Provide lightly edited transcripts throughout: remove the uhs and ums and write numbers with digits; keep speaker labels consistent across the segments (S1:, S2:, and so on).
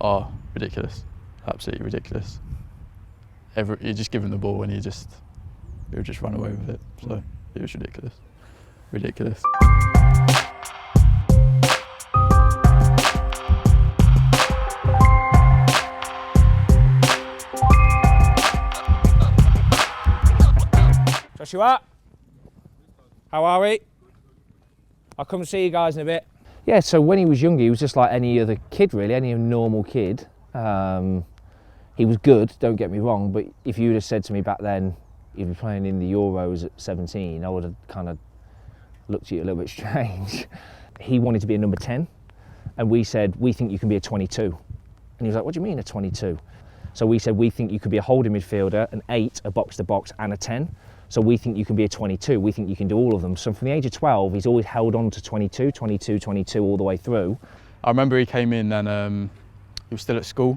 S1: Oh, ridiculous. Absolutely ridiculous. You just give him the ball and he would just run away with it. So it was ridiculous. Ridiculous.
S2: Joshua, how are we? I'll come and see you guys in a bit. Yeah, so when he was younger, he was just like any other kid, really, any normal kid. He was good, don't get me wrong, but if you'd have said to me back then, you'd be playing in the Euros at 17, I would have kind of looked at you a little bit strange. He wanted to be a number 10, and we said, we think you can be a 22. And he was like, what do you mean a 22? So we said, we think you could be a holding midfielder, an 8, a box-to-box, and a 10. So we think you can be a 22. We think you can do all of them. So from the age of 12, he's always held on to 22, 22, 22 all the way through.
S1: I remember he came in and he was still at school,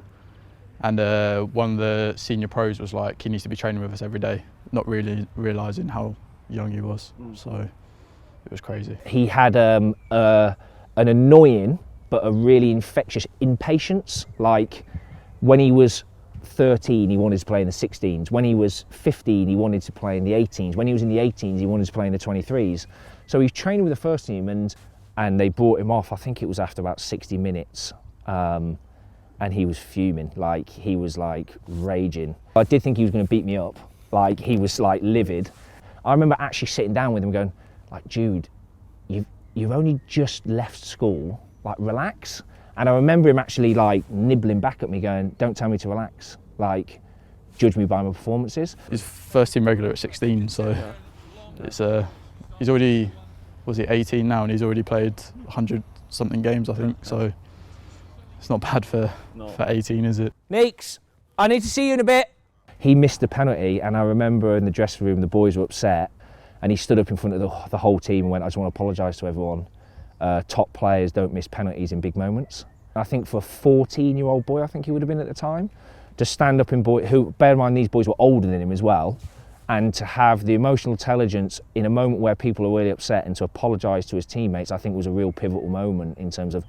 S1: and one of the senior pros was like, he needs to be training with us every day, not really realising how young he was. So it was crazy. He
S2: had an annoying but a really infectious impatience. Like when he was 13, he wanted to play in the 16s. When he was 15, he wanted to play in the 18s. When he was in the 18s, he wanted to play in the 23s. So he's training with the first team, and they brought him off. I think it was after about 60 minutes, and he was fuming. Like he was like raging. I did think he was going to beat me up. Like he was like livid. I remember actually sitting down with him, going, like, Jude, you've only just left school. Like, relax. And I remember him actually like nibbling back at me, going, don't tell me to relax. Like, judge me by my performances.
S1: He's first team regular at 16, so it's he's already, was he 18 now, and he's already played 100 something games, I think. So it's not bad for 18, is it?
S2: Neeks, I need to see you in a bit. He missed the penalty, and I remember in the dressing room the boys were upset, and he stood up in front of the whole team and went, I just want to apologise to everyone. Top players don't miss penalties in big moments. I think for a 14-year-old boy, I think he would have been at the time, to stand up in bear in mind these boys were older than him as well, and to have the emotional intelligence in a moment where people are really upset and to apologise to his teammates, I think was a real pivotal moment in terms of,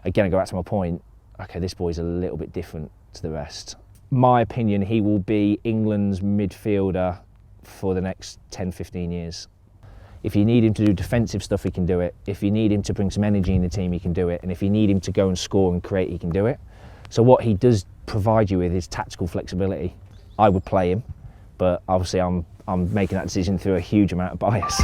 S2: again, I go back to my point, okay, this boy's a little bit different to the rest. My opinion, he will be England's midfielder for the next 10, 15 years. If you need him to do defensive stuff, he can do it. If you need him to bring some energy in the team, he can do it. And if you need him to go and score and create, he can do it. So what he does provide you with is tactical flexibility. I would play him, but obviously I'm making that decision through a huge amount of bias.